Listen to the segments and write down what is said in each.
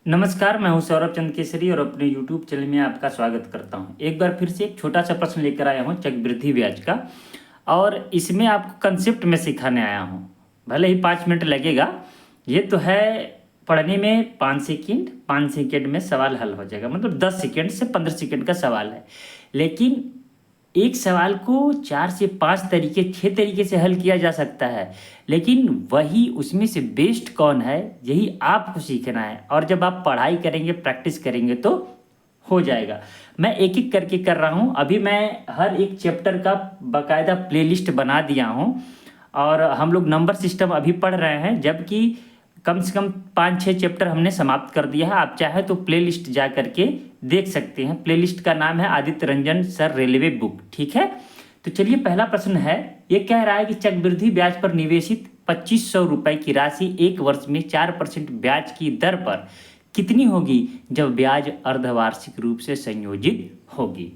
नमस्कार, मैं हूं सौरभ चंद्र केसरी और अपने YouTube चैनल में आपका स्वागत करता हूं। एक बार फिर से एक छोटा सा प्रश्न लेकर आया हूं चक्रवृद्धि ब्याज का, और इसमें आपको कंसेप्ट में सिखाने आया हूं। भले ही 5 मिनट लगेगा, ये तो है पढ़ने में 5 सेकेंड, 5 सेकेंड में सवाल हल हो जाएगा। मतलब 10 सेकेंड से 15 सेकेंड का सवाल है, लेकिन एक सवाल को 4 से 5 तरीके 6 तरीके से हल किया जा सकता है, लेकिन वही उसमें से बेस्ट कौन है यही आपको सीखना है। और जब आप पढ़ाई करेंगे, प्रैक्टिस करेंगे तो हो जाएगा। मैं एक एक करके कर रहा हूँ। अभी मैं हर एक चैप्टर का बाकायदा प्लेलिस्ट बना दिया हूँ, और हम लोग नंबर सिस्टम अभी पढ़ रहे हैं, जबकि कम से कम 5-6 चैप्टर हमने समाप्त कर दिया है। आप चाहे तो प्लेलिस्ट जा करके देख सकते हैं। प्लेलिस्ट का नाम है Aditya Ranjan sir railway book, ठीक है। तो चलिए, पहला प्रश्न है, ये कह रहा है कि चक्रवृद्धि ब्याज पर निवेशित 2500 रुपए की राशि एक वर्ष में 4% ब्याज की दर पर कितनी होगी जब ब्याज अर्धवार्षिक रूप से संयोजित होगी।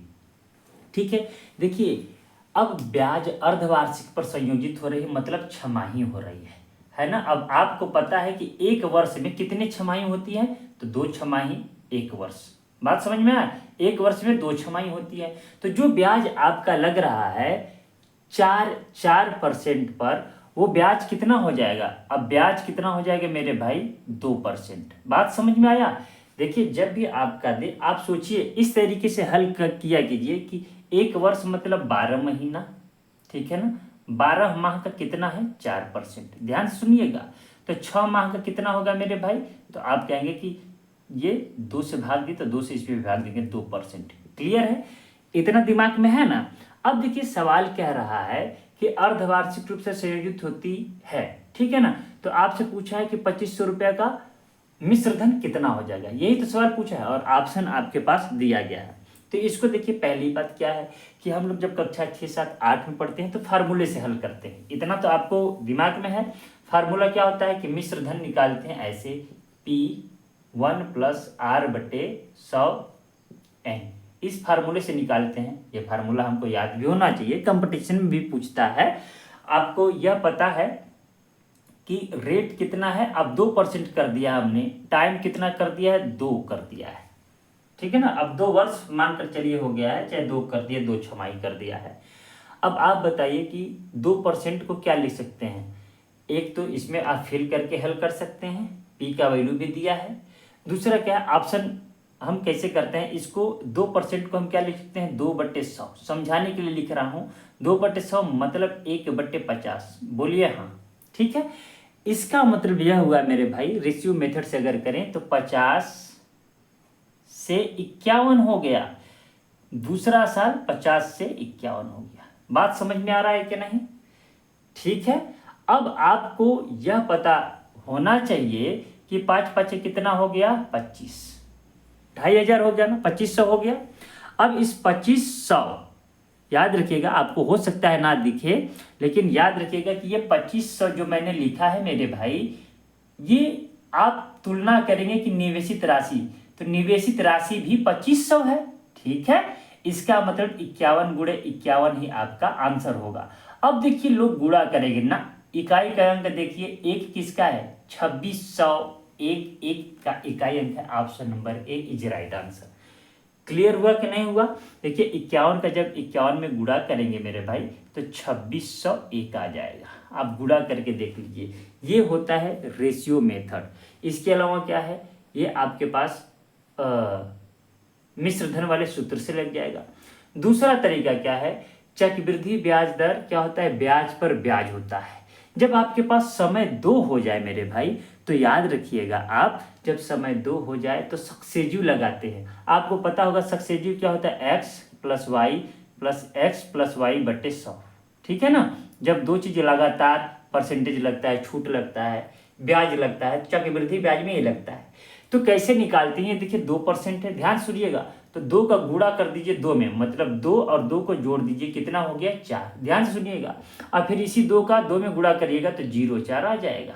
ठीक है, देखिए, अब ब्याज अर्धवार्षिक पर संयोजित हो रही है, मतलब छमाही हो रही है ना। अब आपको पता है कि एक वर्ष में कितनी छमाही होती है, तो 2 छमाही 1 वर्ष। बात समझ में आया, एक वर्ष में 2 छमाही होती है। तो जो ब्याज आपका लग रहा है 4% पर, वो ब्याज कितना हो जाएगा। अब ब्याज कितना हो जाएगा मेरे भाई, 2%। बात समझ में आया। देखिए, जब भी आपका दे, आप सोचिए इस तरीके से हल किया कीजिए कि एक वर्ष मतलब 12 महीना, ठीक है ना। 12 माह का कितना है, 4%। ध्यान से सुनिएगा। तो 6 माह का कितना होगा मेरे भाई, तो आप कहेंगे कि ये 2 से भाग दी, तो 2 से इसमें भाग देंगे, 2%। क्लियर है, इतना दिमाग में है ना। अब देखिए, सवाल कह रहा है कि अर्धवार्षिक रूप से संयोजित होती है, ठीक है ना। तो आपसे पूछा है कि 2500 रुपया का मिश्र धन कितना हो जाएगा, यही तो सवाल पूछा है, और ऑप्शन आपके पास दिया गया है। तो इसको देखिए, पहली बात क्या है कि हम लोग जब कक्षा 6, 7, 8 में पढ़ते हैं तो फार्मूले से हल करते हैं। इतना तो आपको दिमाग में है। फार्मूला क्या होता है कि मिश्र धन निकालते हैं ऐसे, P1 + R/100n। इस फार्मूले से निकालते हैं। ये फार्मूला हमको याद भी होना चाहिए, कंपटीशन में भी पूछता है। आपको यह पता है कि रेट कितना है, अब 2% कर दिया हमने, टाइम कितना कर दिया है, 2 कर दिया है, ठीक है ना। अब 2 वर्ष मानकर चलिए हो गया है, चाहे 2 कर दिया, 2 छमाही कर दिया है। अब आप बताइए कि 2% को क्या लिख सकते हैं। एक तो इसमें आप फिल करके हल कर सकते हैं, पी का वैल्यू भी दिया है। दूसरा क्या है, ऑप्शन हम कैसे करते हैं इसको, 2% को हम क्या लिख सकते हैं, 2/100। समझाने के लिए लिख रहा हूँ, 2/100 मतलब 1/50। बोलिए हाँ, ठीक है। इसका मतलब यह हुआ मेरे भाई, रेशियो मेथड से अगर करें तो 50 से 51 हो गया। दूसरा साल 50 से 51 हो गया। बात समझ में आ रहा है कि नहीं, ठीक है। अब आपको यह पता होना चाहिए कि 5×5 कितना हो गया, 25, 2500 हो गया ना, 2500 हो गया। अब इस 2500, याद रखिएगा, आपको हो सकता है ना दिखे, लेकिन याद रखिएगा कि ये 2500 जो मैंने लिखा है मेरे भाई, ये आप तुलना करेंगे कि निवेशित राशि, तो निवेशित राशि भी 2500 है, ठीक है। इसका मतलब 51 × 51 ही आपका आंसर होगा। अब देखिए, लोग गुणा करेंगे ना, इकाई का अंक देखिए, एक किसका है, 2600, एक का इकाई अंक है। Option number A is right answer. Clear हुआ कि नहीं हुआ। देखिए, 51 का जब 51 में गुणा करेंगे मेरे भाई, तो 2601 आ जाएगा। आप गुणा करके देख लीजिए, ये होता है रेशियो मेथड। इसके अलावा क्या है, ये आपके पास मिश्र धन वाले सूत्र से लग जाएगा। दूसरा तरीका क्या है, चक्रवृद्धि ब्याज दर क्या होता है, ब्याज पर ब्याज होता है। जब आपके पास समय 2 हो जाए मेरे भाई, तो याद रखिएगा, आप जब समय 2 हो जाए तो सक्सेसिव लगाते हैं। आपको पता होगा सक्सेसिव क्या होता है, x + y + x + y/100, ठीक है ना। जब 2 चीजें लगातार, परसेंटेज लगता है, छूट लगता है, ब्याज लगता है, चक्रवृद्धि ब्याज में ये लगता है। तो कैसे निकालते हैं, देखिए 2% है, ध्यान सुनिएगा। तो 2 का गुणा कर दीजिए 2 में, मतलब 2 और 2 को जोड़ दीजिए, कितना हो गया, 4। ध्यान से सुनिएगा। और फिर इसी 2 का 2 में गुणा करिएगा तो 0,4 आ जाएगा।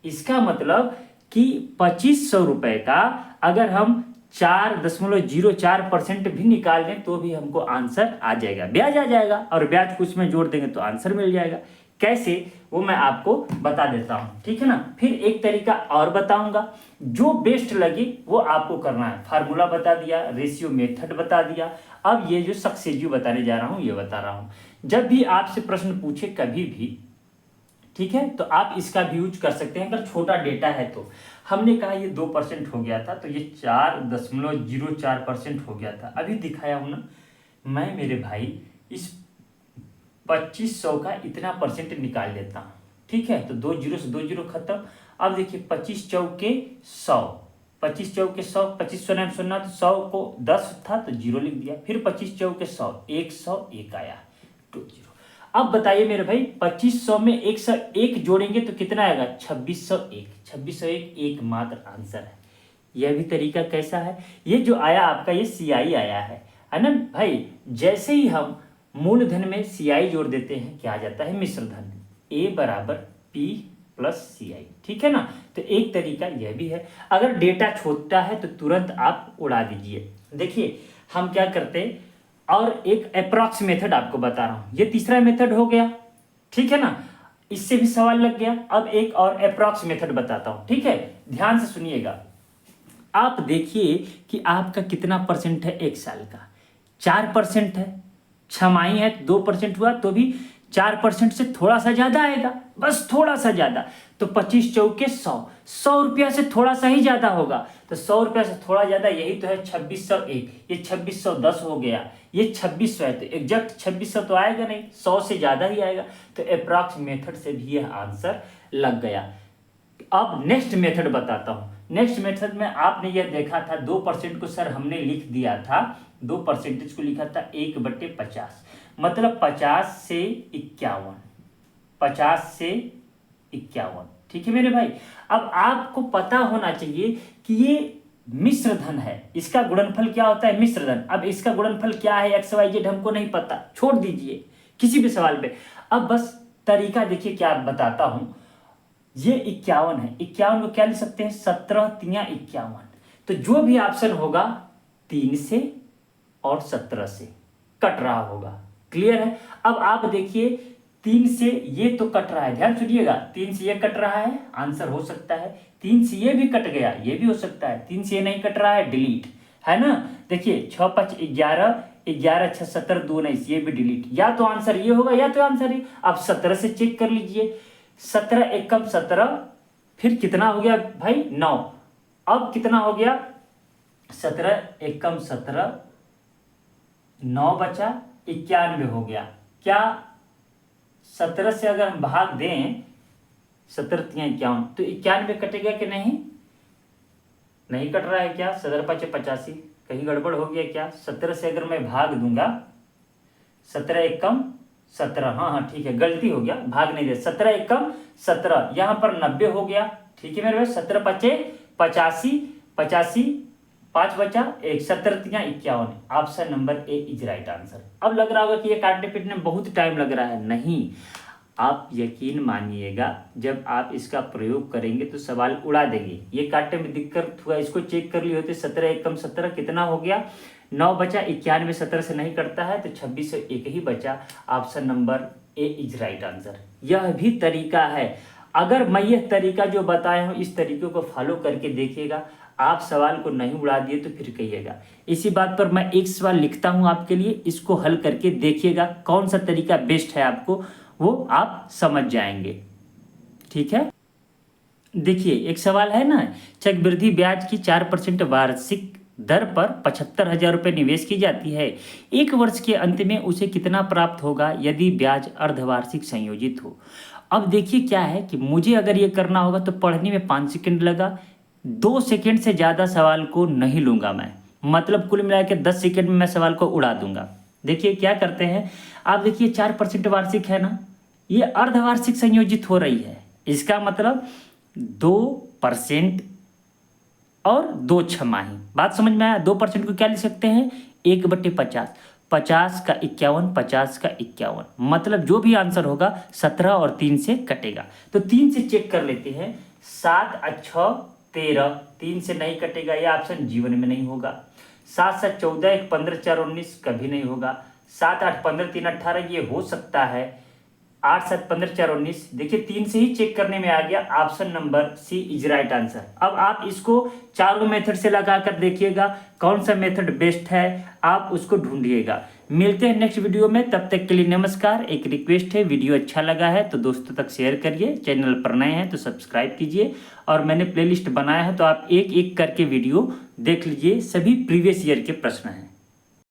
इसका मतलब कि 2500 रुपए का अगर हम 4.04% भी निकाल दें तो भी हमको आंसर आ जाएगा, ब्याज आ जाएगा, और ब्याज कुछ में जोड़ देंगे तो आंसर मिल जाएगा। कैसे वो मैं आपको बता देता हूँ, ठीक है ना। फिर एक तरीका और बताऊंगा, जो बेस्ट लगे वो आपको करना है। फार्मूला बता दिया, रेशियो मेथड बता दिया, अब ये जो सक्सेसिव बताने जा रहा हूँ ये बता रहा हूँ। जब भी आपसे प्रश्न पूछे कभी भी, ठीक है, तो आप इसका भी यूज कर सकते हैं। अगर छोटा डेटा है तो हमने कहा ये 2% हो गया था, तो ये 4.04% हो गया था। अभी दिखाया हूं ना मैं मेरे भाई, इस 2500 का इतना परसेंट निकाल लेता हूँ, ठीक है। तो 2 जीरो से 2 जीरो खत्म। अब देखिए 25 चौके 100, 25 चौके 100, 25 शून्य शून्य, तो 100 को 10 था तो जीरो लिख दिया। फिर 25 चौके 100, 101 आया, 2 जीरो। अब बताइए मेरे भाई, 2500 में 101 जोड़ेंगे तो कितना आएगा? 2601। 2601 एकमात्र आंसर है। यह भी तरीका कैसा है? ये जो आया आपका, ये CI आया है ना भाई। जैसे ही हम मूलधन में CI जोड़ देते हैं क्या आ जाता है? मिश्र धन। A बराबर P प्लस CI, ठीक है ना। तो एक तरीका यह भी है। अगर डेटा छोटा है तो तुरंत आप उड़ा दीजिए। देखिए हम क्या करते हैं, और एक अप्रॉक्स मेथड आपको बता रहा हूं। ये तीसरा मेथड हो गया, ठीक है ना, इससे भी सवाल लग गया। अब एक और अप्रॉक्स मेथड बताता हूं, ठीक है, ध्यान से सुनिएगा। आप देखिए कि आपका कितना परसेंट है एक साल का? 4% है। छमाही है 2% हुआ, तो भी 4% से थोड़ा सा ज्यादा आएगा, बस थोड़ा सा ज्यादा। तो 25 चौके 100, 100 रुपया से थोड़ा सा ही ज्यादा होगा। तो 100 रुपया से थोड़ा ज्यादा, यही तो है 2601। ये 2610 हो गया, ये 2600 है, तो एग्जैक्ट 2600 तो आएगा नहीं, 100 से ज्यादा ही आएगा। तो अप्रॉक्स मेथड से भी यह आंसर लग गया। अब नेक्स्ट मेथड बताता हूं। नेक्स्ट मेथड में आपने यह देखा था 2% को सर हमने लिख दिया था, 2% को लिखा था 1/50, मतलब 50 से 51, 50 से 51, ठीक है मेरे भाई। अब आपको पता होना चाहिए कि ये मिश्र धन है, इसका गुणनफल क्या होता है? मिश्र धन। अब इसका गुणनफल क्या है? XYZ हमको नहीं पता, छोड़ दीजिए किसी भी सवाल पे। अब बस तरीका देखिए क्या बताता हूं। ये 51 है, 51 को क्या लिख सकते हैं? 17 तिया 51। तो जो भी ऑप्शन होगा 3 से और 17 से कट रहा होगा। क्लियर है? अब आप देखिए 3 से ये तो कट रहा है, ध्यान सुनिएगा, 3 से ये कट रहा है, आंसर हो सकता है। 3 से ये भी कट गया, ये भी हो सकता है। 3 से ये नहीं कट रहा है, डिलीट है ना। देखिए 6 5 11, 11 6 17 2 19, ये भी डिलीट। या तो आंसर ये होगा या तो आंसर ये। अब 17 से चेक कर लीजिए, 17 एकम 17, फिर कितना हो गया भाई? 9। अब कितना हो गया? 17 एकम 17, 9 बचा, 91 हो गया। क्या 17 से अगर हम भाग दें, 17 तिया 51, तो 91 कटेगा कि नहीं? नहीं कट रहा है क्या? 17 5 85, कहीं गड़बड़ हो गया क्या? 17 से अगर मैं भाग दूंगा, 17 एकम 17, हाँ ठीक है, गलती हो गया, भाग नहीं दे। 17 एकम 17, यहां पर 90 हो गया, ठीक है मेरे भाई। 17 5 85, 85 5 बचा 1, 17 तिया 51। Option number A is right answer. अब लग रहा होगा कि ये काटने पीटने में बहुत टाइम लग रहा है, नहीं, आप यकीन मानिएगा, जब आप इसका प्रयोग करेंगे तो सवाल उड़ा देंगे। ये काटने में दिक्कत हुआ, इसको चेक कर लिए होते। 17 एकम 17 कितना हो गया? 9 बचा, 91 17 से नहीं कटता है, तो 2601 ही बचा। Option number A is right answer. यह भी तरीका है। अगर मैं यह तरीका जो बताया हूं, इस तरीके को फॉलो करके देखिएगा, आप सवाल को नहीं उड़ा दिए तो फिर कहिएगा। इसी बात पर मैं एक सवाल लिखता हूं आपके लिए, इसको हल करके देखिएगा, कौन सा तरीका बेस्ट है आपको वो आप समझ जाएंगे, ठीक है। देखिए एक सवाल है ना, चक्रवृद्धि ब्याज की 4% वार्षिक दर पर 75,000 रुपये निवेश की जाती है। एक वर्ष के अंत में उसे कितना प्राप्त होगा यदि ब्याज अर्धवार्षिक संयोजित हो? अब देखिए क्या है कि मुझे अगर ये करना होगा तो पढ़ने में 5 सेकंड लगा, 2 सेकंड से ज़्यादा सवाल को नहीं लूँगा मैं, मतलब कुल मिला के 10 सेकंड में मैं सवाल को उड़ा दूंगा। देखिए क्या करते हैं, आप देखिए 4% वार्षिक है ना, ये अर्धवार्षिक संयोजित हो रही है, इसका मतलब 2% और 2 छमाही। बात समझ में आया? 2% को क्या लिख सकते हैं? 1/50, 50 का 51, 50 का 51, मतलब जो भी आंसर होगा 17 और 3 से कटेगा। तो 3 से चेक कर लेते हैं, 7 और 6 13, 3 से नहीं कटेगा, यह ऑप्शन जीवन में नहीं होगा। 7 7 14, 1 15 4 19, कभी नहीं होगा। 7 8 15 3 18, ये हो सकता है। 8 7 15 4 19, देखिए 3 से ही चेक करने में आ गया, option number C is right answer. अब आप इसको चारों मेथड से लगा कर देखिएगा कौन सा मेथड बेस्ट है, आप उसको ढूंढिएगा। मिलते हैं नेक्स्ट वीडियो में, तब तक के लिए नमस्कार। एक रिक्वेस्ट है, वीडियो अच्छा लगा है तो दोस्तों तक शेयर करिए, चैनल पर नए हैं तो सब्सक्राइब कीजिए, और मैंने प्लेलिस्ट बनाया है तो आप एक एक करके वीडियो देख लीजिए, सभी प्रीवियस ईयर के प्रश्न हैं।